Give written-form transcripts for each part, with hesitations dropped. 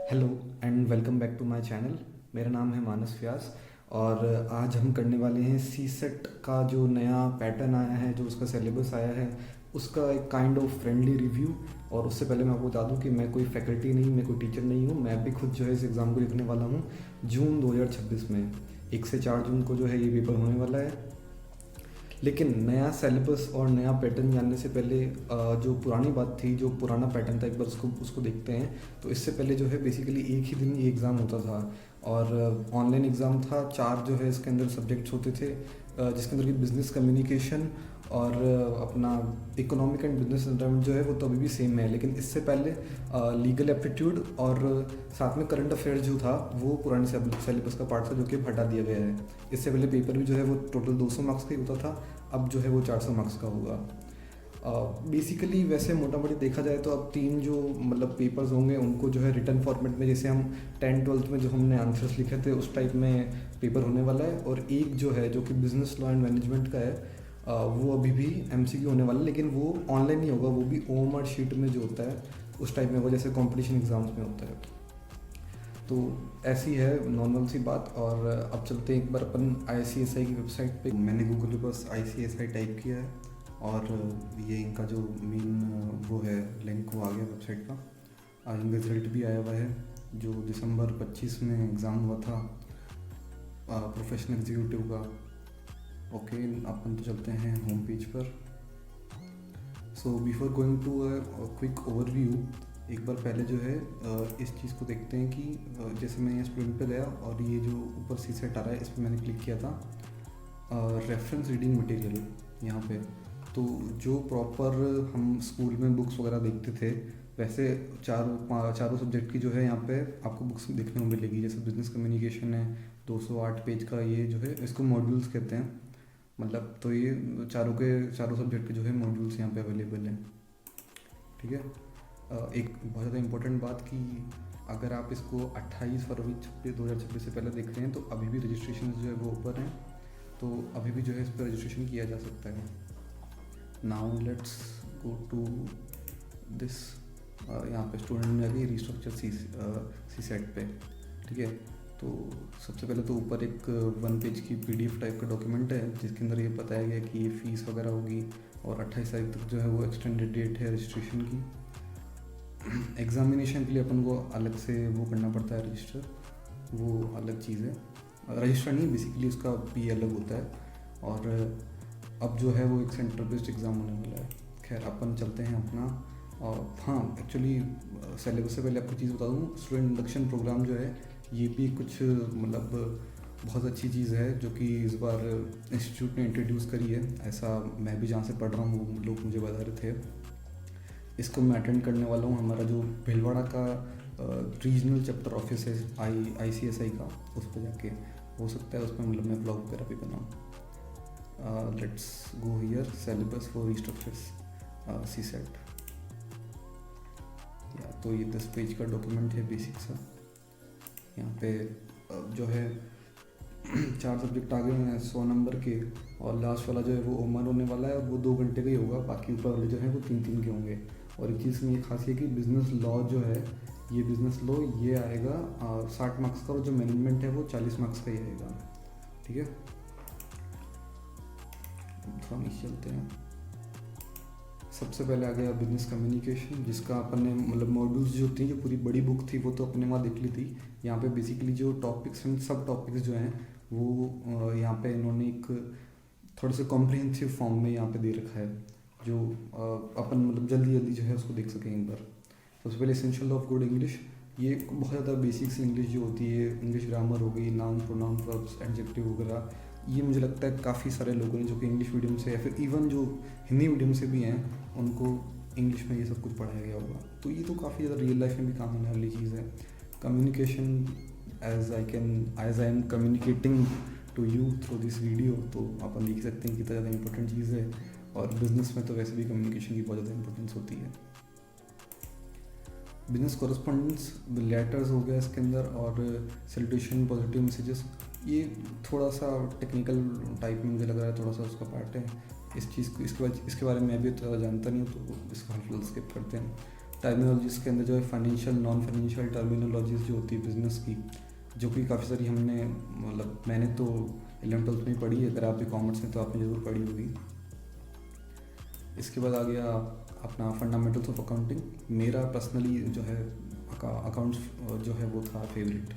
Hello and welcome back to my channel. मेरा नाम है मानस व्यास और आज हम करने वाले हैं सी सेट का जो नया पैटर्न आया है, जो उसका सिलेबस आया है, उसका एक काइंड ऑफ फ्रेंडली रिव्यू। और उससे पहले मैं आपको बता दूं कि मैं कोई फैकल्टी नहीं, मैं कोई टीचर नहीं हूं। मैं भी खुद जो है इस एग्ज़ाम को लिखने वाला हूं जून 2026 में। 1 से 4 जून को जो है ये पेपर होने वाला है। लेकिन नया सिलेबस और नया पैटर्न जानने से पहले जो पुरानी बात थी, जो पुराना पैटर्न था, एक बार उसको उसको देखते हैं। तो इससे पहले जो है बेसिकली एक ही दिन ये एग्ज़ाम होता था और ऑनलाइन एग्ज़ाम था। 4 जो है इसके अंदर सब्जेक्ट्स होते थे, जिसके अंदर कि बिज़नेस कम्युनिकेशन और अपना इकोनॉमिक एंड बिजनेस एनवायरनमेंट जो है वो तो अभी भी सेम है। लेकिन इससे पहले लीगल एप्टीट्यूड और साथ में करंट अफेयर्स जो था वो पुराने सिलेबस का पार्ट था, जो कि अब हटा दिया गया है। इससे पहले पेपर भी जो है वो टोटल 200 मार्क्स का ही होता था, अब जो है वो 400 मार्क्स का होगा। बेसिकली वैसे मोटा मोटी देखा जाए तो अब 3 जो मतलब पेपर्स होंगे उनको जो है रिटर्न फॉर्मेट में, जैसे हम 10th-12th में जो हमने आंसर्स लिखे थे उस टाइप में पेपर होने वाला है। और एक जो है जो कि बिजनेस लॉ एंड मैनेजमेंट का है, वो अभी भी एमसीक्यू होने वाला है, लेकिन वो ऑनलाइन नहीं होगा, वो भी ओएमआर शीट में जो होता है उस टाइप में होगा, जैसे कंपटीशन एग्जाम्स में होता है। तो ऐसी है नॉर्मल सी बात। और अब चलते हैं एक बार अपन आईसीएसआई की वेबसाइट पे। मैंने गूगल पे बस आईसीएसआई टाइप किया है और ये इनका जो मेन वो है लिंक वो आ गया वेबसाइट का। इनका रिजल्ट भी आया हुआ है जो दिसंबर 25 में एग्ज़ाम हुआ था प्रोफेशनल एग्जीक्यूटिव का। ओके, अपन तो चलते हैं होम पेज पर। So before going to a quick overview, एक बार पहले जो है इस चीज़ को देखते हैं कि जैसे मैं यहाँ स्टूडेंट पे गया और ये जो ऊपर सी सेट आ रहा है इस पर मैंने क्लिक किया था रेफरेंस रीडिंग मटेरियल यहाँ पे। तो जो प्रॉपर हम स्कूल में बुक्स वगैरह देखते थे वैसे चारों सब्जेक्ट की जो है यहाँ पे आपको बुक्स देखने को मिलेगी। जैसे बिजनेस कम्युनिकेशन है 208 पेज का, ये जो है इसको मॉड्यूल्स कहते हैं। मतलब तो ये चारों सब्जेक्ट के जो है मॉड्यूल्स यहाँ पे अवेलेबल हैं। ठीक है। एक बहुत ज़्यादा इम्पोर्टेंट बात कि अगर आप इसको 28 फरवरी 2026 से पहले देख रहे हैं तो अभी भी रजिस्ट्रेशन जो है वो ऊपर हैं, तो अभी भी जो है इस पर रजिस्ट्रेशन किया जा सकता है। Now let's go to this. यहाँ पे स्टूडेंट में आ गई रिस्ट्रक्चर सी सेट पे। ठीक है। तो सबसे पहले तो ऊपर एक 1 पेज की पीडीएफ टाइप का डॉक्यूमेंट है जिसके अंदर ये बताया गया कि ये फीस वगैरह होगी और 28 तारीख तक जो है वो एक्सटेंडेड डेट है रजिस्ट्रेशन की। एग्ज़ामिनेशन के लिए अपन को अलग से वो करना पड़ता है रजिस्टर, वो अलग चीज़ है। रजिस्टर नहीं, बेसिकली उसका फी अलग होता है। और अब जो है वो एक सेंटर बेस्ड एग्ज़ाम होने वाला है। खैर अपन चलते हैं अपना। और हाँ, एक्चुअली सिलेबस से पहले आपको चीज़ बता दूँ, स्टूडेंट इंडक्शन प्रोग्राम जो है ये भी कुछ मतलब बहुत अच्छी चीज़ है जो कि इस बार इंस्टीट्यूट ने इंट्रोड्यूस करी है। ऐसा मैं भी जहाँ से पढ़ रहा हूँ वो लोग मुझे बता रहे थे। इसको मैं अटेंड करने वाला हूँ। हमारा जो भीलवाड़ा का रीजनल चैप्टर ऑफिस है आईसीएसआई का, उस पर जाके हो सकता है उसमें मतलब मैं ब्लॉग वगैरह भी बनाऊँ। Let's go here syllabus for restructures C set. या तो ये 10 पेज का डॉक्यूमेंट है बेसिक सा। यहाँ पे जो है 4 सब्जेक्ट आ गए हैं 100 नंबर के, और लास्ट वाला जो है वो ओमर होने वाला है, वो 2 घंटे का ही होगा। बाकी ऊपर वाले जो है वो 3-3 के होंगे। और एक चीज़ में ये खासियत है कि बिज़नेस लॉ जो है, ये बिज़नेस लॉ ये आएगा 60 मार्क्स का, और जो मैनेजमेंट है वो 40 मार्क्स का ही आएगा। ठीक है। थोड़ा नीचे चलते हैं। सबसे पहले आ गया बिजनेस कम्युनिकेशन, जिसका अपन ने मतलब मॉड्यूल्स जो थी, जो पूरी बड़ी बुक थी वो तो अपने वहाँ देख ली थी। यहाँ पे बेसिकली जो टॉपिक्स एंड सब टॉपिक्स जो हैं वो यहाँ पे इन्होंने एक थोड़े से कॉम्प्रिहेंसिव फॉर्म में यहाँ पे दे रखा है, जो अपन मतलब जल्दी जल्दी जो है उसको देख सकें एक बार। सबसे पहले एसेंशियल ऑफ गुड इंग्लिश, ये बहुत ज़्यादा बेसिक्स इंग्लिश जो होती है, इंग्लिश ग्रामर हो गई, नाउन प्रोनाउन वर्ब्स एडजेक्टिव वगैरह, ये मुझे लगता है काफ़ी सारे लोगों ने जो कि इंग्लिश मीडियम से या फिर इवन जो हिंदी मीडियम से भी हैं उनको इंग्लिश में ये सब कुछ पढ़ाया गया होगा। तो ये तो काफ़ी ज़्यादा रियल लाइफ में भी काम होने वाली चीज़ है। Communication, as I am communicating to you through this video, तो अपन देख सकते हैं कितना ज़्यादा इंपॉर्टेंट चीज़ है। और बिज़नेस में तो वैसे भी कम्युनिकेशन की बहुत ज़्यादा इंपॉर्टेंस होती है। बिजनेस कॉरेस्पॉन्डेंस लेटर्स हो गया इसके अंदर, और सैल्यूटेशन, पॉजिटिव मैसेजेस, ये थोड़ा सा टेक्निकल टाइप में मुझे लग रहा है, थोड़ा सा उसका पार्ट है। इस चीज़ को इसके बारे में मैं भी तो जानता नहीं हूँ, तो इसको हल्का स्किप करते हैं। टर्मिनोलॉजीज़ के अंदर जो है फाइनेंशियल नॉन फाइनेंशियल टर्मिनोलॉजीज़ जो होती है बिज़नेस की, जो कि काफ़ी सारी हमने मतलब मैंने तो 11th-12th में ही पढ़ी है, अगर आप भी कॉमर्स में तो आपने ज़रूर पढ़ी होगी। इसके बाद आ गया अपना फंडामेंटल्स ऑफ अकाउंटिंग। मेरा पर्सनली जो है अकाउंट्स जो है वो था फेवरेट।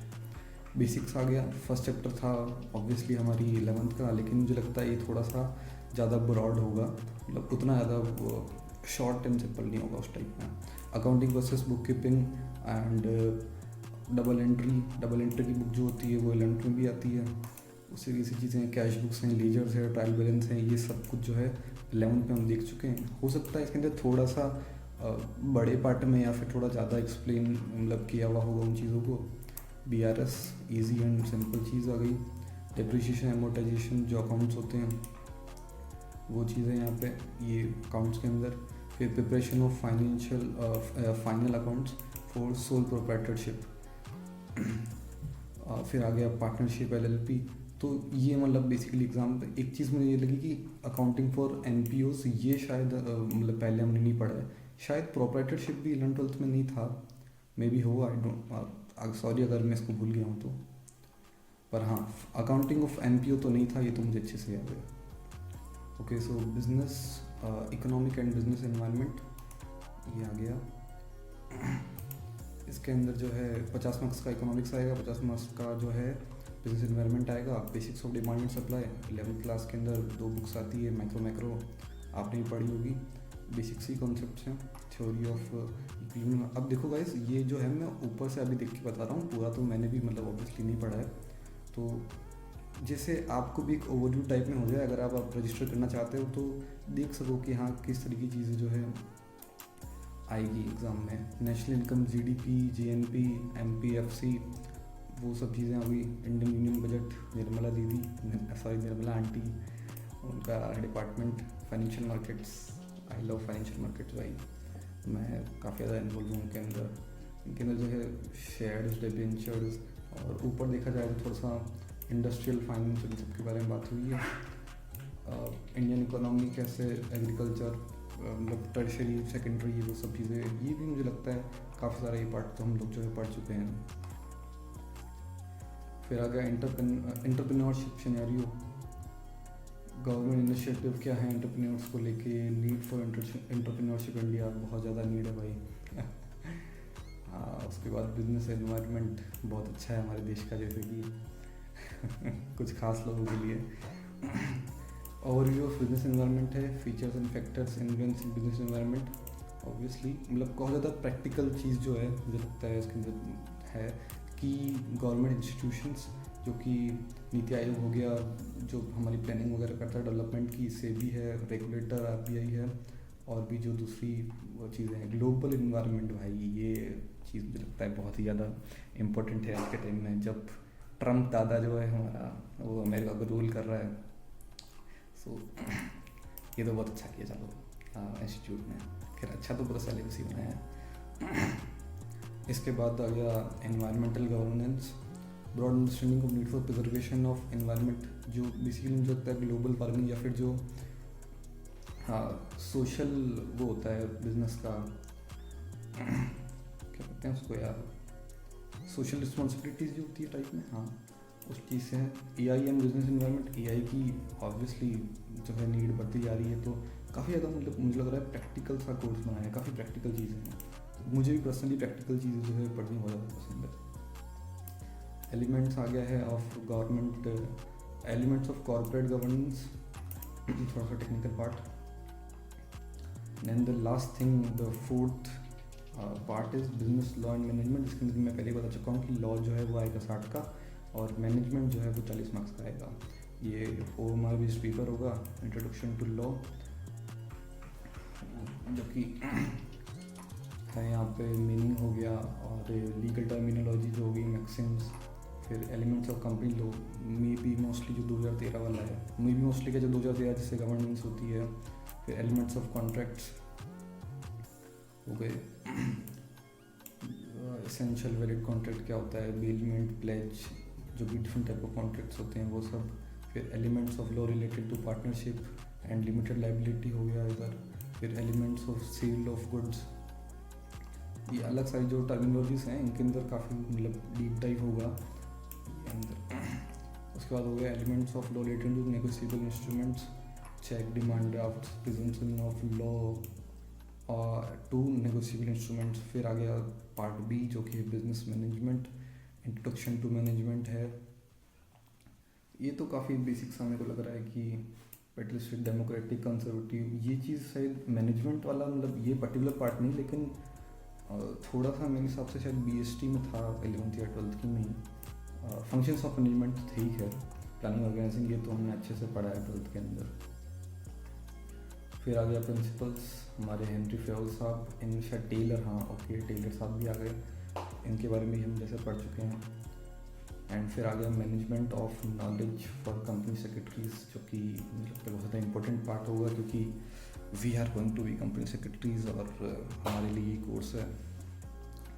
बेसिक्स आ गया, फर्स्ट चैप्टर था ऑब्वियसली हमारी 11th का, लेकिन मुझे लगता है ये थोड़ा सा ज़्यादा ब्रॉड होगा, मतलब उतना ज़्यादा शॉर्ट एंड सिंपल नहीं होगा उस टाइप में। Accounting versus book keeping and double entry की बुक जो होती है वो 11th में भी आती है। उससे ऐसी चीज़ें कैश बुक्स हैं, लीजर्स है, ट्रायल बैलेंस हैं, ये सब कुछ जो है 11th में हम देख चुके हैं। हो सकता है इसके अंदर थोड़ा सा बड़े पार्ट में या फिर थोड़ा ज़्यादा एक्सप्लेन मतलब किया हुआ होगा उन चीज़ों को। BRS ईजी एंड सिंपल चीज़ आ गई। डिप्रिशिएशन एमोर्टाइजेशन जो अकाउंट्स होते हैं वो चीज़ें यहाँ पे ये अकाउंट्स के अंदर। फिर preparation of final accounts for sole proprietorship. फिर आ गया पार्टनरशिप LLP। तो ये मतलब बेसिकली एग्जाम पे एक चीज़ मुझे ये लगी कि अकाउंटिंग फॉर NPOs ये शायद मतलब पहले हमने नहीं पढ़ा है, शायद प्रोप्राइटरशिप भी 11th-12th में नहीं था, मे बी हो, आई डोंट, सॉरी अगर मैं इसको भूल गया हूँ तो। पर हाँ, अकाउंटिंग ऑफ NPO तो नहीं था, ये तो मुझे अच्छे से याद है। Okay, so business economic and business environment ये आ गया। इसके अंदर जो है 50 मार्क्स का इकोनॉमिक्स आएगा, 50 मार्क्स का जो है बिजनेस एनवायरनमेंट आएगा। Basics of demand and supply 11th class के अंदर 2 बुक्स आती है, मैक्रो आपने भी पढ़ी होगी। बेसिक्स ही कॉन्सेप्ट्स हैं, थ्योरी ऑफ इक्विलिब्रियम। अब देखो गाइस, ये जो है मैं ऊपर से अभी देख के बता रहा हूँ, पूरा तो मैंने भी मतलब ऑब्वियसली नहीं पढ़ा है, तो जैसे आपको भी एक ओवरव्यू टाइप में हो जाए, अगर आप रजिस्टर करना चाहते हो तो देख सको कि हाँ किस तरह की चीज़ें जो है आएगी एग्ज़ाम में। National income, GDP, GNP, MPFC, वो सब चीज़ें अभी। इंडियन यूनियन बजट, निर्मला दीदी, निर्मला आंटी, उनका department. Financial markets, I love financial markets भाई, मैं काफ़ी ज़्यादा इन्वॉल्व हूँ उनके अंदर। इनके अंदर जो है शेयर्स, डिबेंचर्स, और ऊपर देखा जाए तो थोड़ा सा इंडस्ट्रियल फाइनेंस, इन सब के बारे में बात हुई है। इंडियन इकोनॉमी कैसे, एग्रीकल्चर, मतलब टर्शरी, सेकेंडरी, वो सब चीज़ें, ये भी मुझे लगता है काफ़ी सारा ये पार्ट तो हम लोग जो है पढ़ चुके हैं। फिर आ गया एंटरप्रेन्योरशिप सिनेरियो। गवर्नमेंट इनिशिएटिव क्या है एंटरप्रेन्योर्स को लेके, नीड फॉर एंटरप्रेन्योरशिप इंडिया, बहुत ज़्यादा नीड है भाई। हाँ, उसके बाद बिजनेस एनवायरनमेंट बहुत अच्छा है हमारे देश का, जैसे कि कुछ खास लोगों के लिए। ओवरव्यू ऑफ बिजनेस एनवायरनमेंट है, features and factors influence in business environment. Obviously मतलब बहुत ज़्यादा प्रैक्टिकल चीज़ जो है मुझे लगता है इसके अंदर है कि गवर्नमेंट इंस्टीट्यूशंस, जो कि नीति आयोग हो गया जो हमारी प्लानिंग वगैरह करता है डेवलपमेंट की, सेबी है, रेगुलेटर RBI है, और भी जो दूसरी वो चीज़ें हैं। ग्लोबल इन्वायरमेंट भाई, ये चीज़ मुझे लगता है बहुत ही ज़्यादा इम्पोर्टेंट है आज के टाइम में, जब ट्रम्प दादा जो है हमारा वो अमेरिका को रूल कर रहा है। सो ये तो बहुत अच्छा किया चलो इंस्टीट्यूट ने, फिर अच्छा तो पूरा सिलेबस ही बनाया है। इसके बाद आ गया environmental governance, broad understanding of need for preservation of environment, जो बेसिकली मुझे लगता है ग्लोबल वार्मिंग या फिर जो सोशल वो होता है बिजनेस का, क्या कहते हैं उसको यार, सोशल रिस्पॉन्सिबिलिटीज़ जो होती है टाइप में, हाँ उस चीज़ से है। AI and business environment, AI की ऑब्वियसली जो है नीड बढ़ती जा रही है, तो काफ़ी ज़्यादा मतलब मुझे लग रहा है प्रैक्टिकल सा कोर्स बनाया है, काफ़ी प्रैक्टिकल चीज़ें हैं, तो मुझे भी पर्सनली प्रैक्टिकल चीज़ें जो है पढ़नी बहुत ज़्यादा पसंद है। एलिमेंट्स आ गया है of government, elements of corporate governance, थोड़ा सा technical part. Then the last thing, the fourth part is business law and management, जिसके अंदर मैं पहले ही बता चुका हूँ कि लॉ जो है वो आएगा 60 का, और मैनेजमेंट जो है वो 40 मार्क्स का आएगा। ये OMR बेस्ड पेपर होगा, इंट्रोडक्शन टू लॉ, जो कि है यहाँ पे मीनिंग हो गया, और लीगल टर्मिनोलॉजी जो होगी, मैक्सिम्स, फिर elements of company law, may be mostly जो 2013 वाला है, मे बी मोस्टली का जो 2013 जिससे गवर्नेंस होती है, फिर एलिमेंट्स ऑफ कॉन्ट्रैक्ट्स हो गए, एसेंशियल वैलिड कॉन्ट्रैक्ट क्या होता है, बेलमेंट, प्लेज, जो भी डिफरेंट टाइप ऑफ कॉन्ट्रैक्ट्स होते हैं वो सब, फिर elements of law related to partnership and limited liability हो गया इधर, फिर elements of sale of goods, ये अलग सारी जो टर्मिनोलॉजीज हैं इनके अंदर काफ़ी मतलब डीप डाइव होगा ये अंदर। उसके बाद हो गया elements of law related to negotiable instruments, cheque, demand draft, presumption of law और टू नेगोशिएबल इंस्ट्रूमेंट्स। फिर आ गया पार्ट बी जो कि business management, introduction to management है। ये तो काफ़ी बेसिक सा मेरे को लग रहा है कि पेटलिस्टिक, डेमोक्रेटिक, कंजर्वेटिव, ये चीज़ शायद मैनेजमेंट वाला मतलब ये पर्टिकुलर पार्ट नहीं, लेकिन थोड़ा सा मेरे हिसाब से शायद बीएसटी में था 11th या 12th की में ही। फंक्शंस ऑफ मैनेजमेंट ठीक है, प्लानिंग ऑर्गेनाइजिंग ये तो हमने अच्छे से पढ़ा है 12th के अंदर। फिर आ गया प्रिंसिपल्स हमारे हेनरी फेवल साहब, इन शायद टेलर, हाँ ओके टेलर साहब भी आ गए, इनके बारे में हम जैसे पढ़ चुके हैं। एंड फिर आ गया management of knowledge for company secretaries, जो कि मुझे लगता है बहुत ज़्यादा इंपॉर्टेंट पार्ट होगा क्योंकि we are going to be company secretaries और हमारे लिए ये कोर्स है।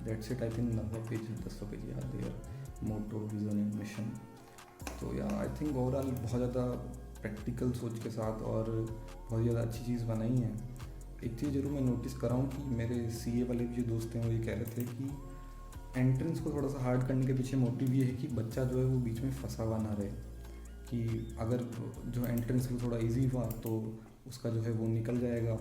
That's it, I think 9 page 10 page याद है, मोटो, विजन एंड मिशन। तो या आई थिंक ओवरऑल बहुत ज़्यादा प्रैक्टिकल सोच के साथ और बहुत ज़्यादा अच्छी चीज़ बनाई है। एक चीज़ ज़रूर मैं नोटिस कर रहा हूँ कि मेरे सीए वाले भी जो दोस्त हैं वो ये कह रहे थे कि एंट्रेंस को थोड़ा सा हार्ड करने के पीछे मोटिव ये है कि बच्चा जो है वो बीच में फंसा हुआ ना रहे, कि अगर जो एंट्रेंस वो थोड़ा इजी हुआ तो उसका जो है वो निकल जाएगा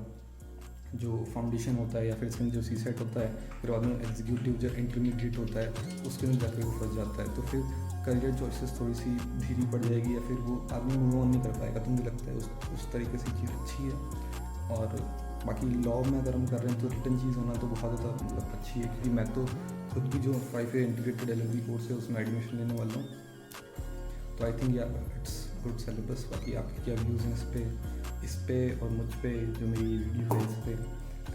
जो फाउंडेशन होता है या फिर इसके अंदर जो सी सेट होता है, फिर बाद में एग्जीक्यूटिव जो इंटरमीडिएट होता है उसके अंदर जाकर वो फंस जाता है, तो फिर करियर चॉइसेस थोड़ी सी धीरी पड़ जाएगी या फिर वो आदमी मूव ऑन नहीं कर पाएगा। तो मुझे लगता है उस तरीके से चीज़ अच्छी है। और बाकी लॉ में अगर हम कर रहे हैं तो रिटर्न चीज़ होना तो बहुत ज़्यादा मतलब अच्छी है, क्योंकि मैं तो खुद भी जो 5 ईयर इंटीग्रेटेड एलएलबी कोर्स है उसमें एडमिशन लेने वाला हूँ। तो आई थिंक यार इट्स गुड सिलेबस। बाकी आपके क्या व्यूज़ हैं इस पे और मुझ पे जो मेरी वीडियो है इस पर,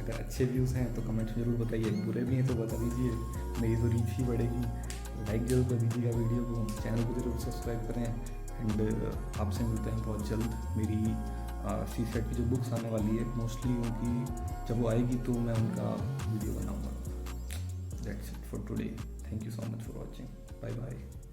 अगर अच्छे व्यूज़ हैं तो कमेंट में ज़रूर बताइए, बुरे भी हैं तो बता दीजिए, मेरी तो रीच ही बढ़ेगी। लाइक जरूर कर दीजिएगा वीडियो को, चैनल को जरूर सब्सक्राइब करें। एंड आपसे मिलते हैं बहुत जल्द। मेरी सी सेट की जो बुक्स आने वाली है मोस्टली उनकी जब वो आएगी तो मैं उनका वीडियो बनाऊँगा। That's it for today. Thank you so much for watching. Bye bye.